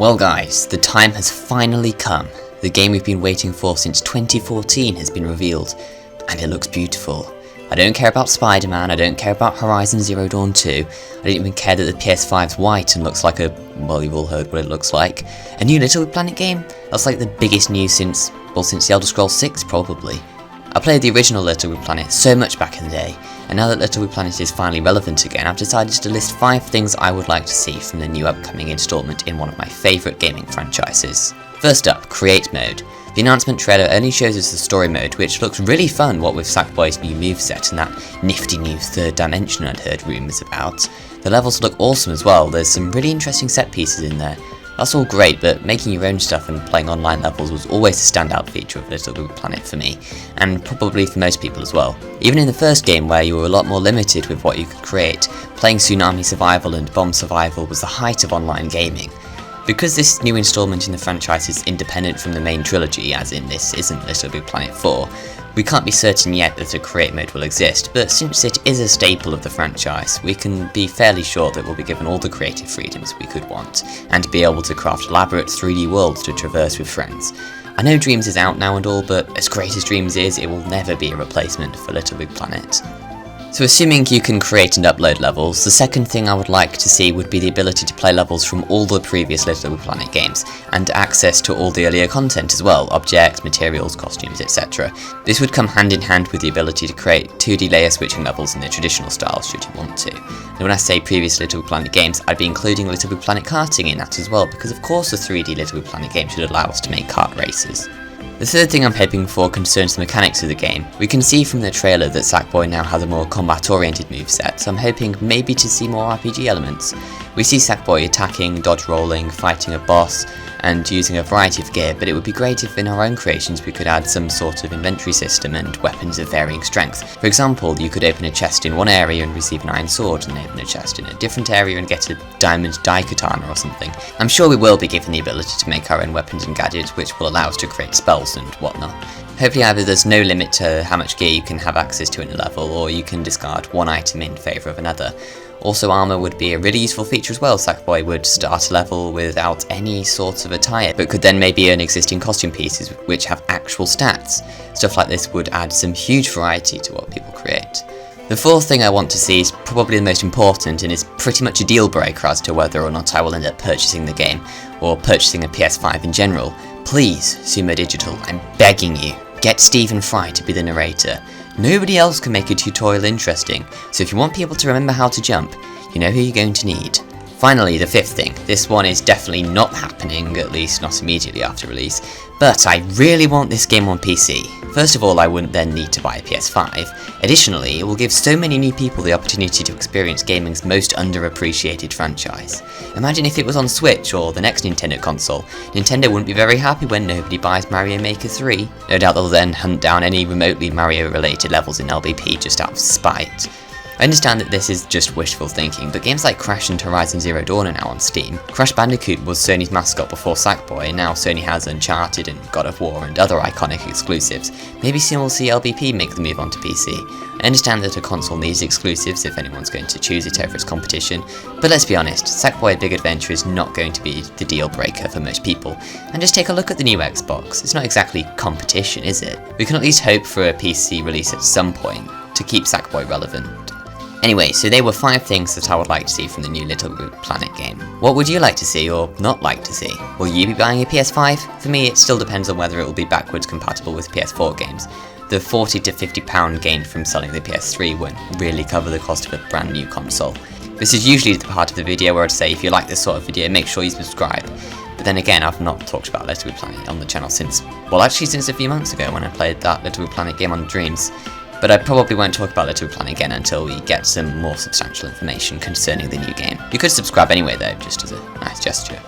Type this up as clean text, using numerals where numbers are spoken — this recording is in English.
Well guys, the time has finally come. The game we've been waiting for since 2014 has been revealed, and it looks beautiful. I don't care about Spider-Man, I don't care about Horizon Zero Dawn 2, I don't even care that the PS5's white and looks like a, well, you've all heard what it looks like. A new Little Big Planet game? That's like the biggest news since the Elder Scrolls 6 probably. I played the original Little Big Planet so much back in the day, and now that Little Big Planet is finally relevant again, I've decided to list 5 things I would like to see from the new upcoming installment in one of my favourite gaming franchises. First up, Create Mode. The announcement trailer only shows us the story mode, which looks really fun, what with Sackboy's new moveset and that nifty new third dimension I'd heard rumours about. The levels look awesome as well, there's some really interesting set pieces in there. That's all great, but making your own stuff and playing online levels was always a standout feature of Little Big Planet for me, and probably for most people as well. Even in the first game, where you were a lot more limited with what you could create, playing Tsunami Survival and Bomb Survival was the height of online gaming. Because this new installment in the franchise is independent from the main trilogy, as in this isn't Little Big Planet 4, we can't be certain yet that a create mode will exist, but since it is a staple of the franchise, we can be fairly sure that we'll be given all the creative freedoms we could want, and be able to craft elaborate 3D worlds to traverse with friends. I know Dreams is out now and all, but as great as Dreams is, it will never be a replacement for Little Big Planet. So assuming you can create and upload levels, the second thing I would like to see would be the ability to play levels from all the previous Little Big Planet games, and access to all the earlier content as well, objects, materials, costumes, etc. This would come hand in hand with the ability to create 2D layer switching levels in the traditional style should you want to. And when I say previous Little Big Planet games, I'd be including Little Big Planet karting in that as well, because of course the 3D Little Big Planet game should allow us to make kart races. The third thing I'm hoping for concerns the mechanics of the game. We can see from the trailer that Sackboy now has a more combat-oriented moveset, so I'm hoping maybe to see more RPG elements. We see Sackboy attacking, dodge rolling, fighting a boss, and using a variety of gear, but it would be great if in our own creations we could add some sort of inventory system and weapons of varying strength. For example, you could open a chest in one area and receive an iron sword, and open a chest in a different area and get a diamond daikatana or something. I'm sure we will be given the ability to make our own weapons and gadgets, which will allow us to create spells and whatnot. Hopefully either there's no limit to how much gear you can have access to in a level, or you can discard one item in favour of another. Also, armour would be a really useful feature as well. Sackboy would start a level without any sort of attire, but could then maybe earn existing costume pieces which have actual stats. Stuff like this would add some huge variety to what people create. The fourth thing I want to see is probably the most important, and is pretty much a deal breaker as to whether or not I will end up purchasing the game, or purchasing a PS5 in general. Please, Sumo Digital, I'm begging you, get Stephen Fry to be the narrator. Nobody else can make a tutorial interesting, so if you want people to remember how to jump, you know who you're going to need. Finally, the fifth thing. This one is definitely not happening, at least not immediately after release, but I really want this game on PC. First of all, I wouldn't then need to buy a PS5. Additionally, it will give so many new people the opportunity to experience gaming's most underappreciated franchise. Imagine if it was on Switch or the next Nintendo console. Nintendo wouldn't be very happy when nobody buys Mario Maker 3. No doubt they'll then hunt down any remotely Mario-related levels in LBP just out of spite. I understand that this is just wishful thinking, but games like Crash and Horizon Zero Dawn are now on Steam. Crash Bandicoot was Sony's mascot before Sackboy, and now Sony has Uncharted and God of War and other iconic exclusives. Maybe soon we'll see LBP make the move onto PC. I understand that a console needs exclusives if anyone's going to choose it over its competition, but let's be honest, Sackboy Big Adventure is not going to be the deal breaker for most people. And just take a look at the new Xbox, it's not exactly competition, is it? We can at least hope for a PC release at some point, to keep Sackboy relevant. Anyway, so they were 5 things that I would like to see from the new Little Big Planet game. What would you like to see, or not like to see? Will you be buying a PS5? For me, it still depends on whether it will be backwards compatible with PS4 games. The £40 to £50 gained from selling the PS3 won't really cover the cost of a brand new console. This is usually the part of the video where I'd say if you like this sort of video, make sure you subscribe. But then again, I've not talked about Little Big Planet on the channel since a few months ago when I played that Little Big Planet game on Dreams. But I probably won't talk about Little Big Planet again until we get some more substantial information concerning the new game. You could subscribe anyway though, just as a nice gesture.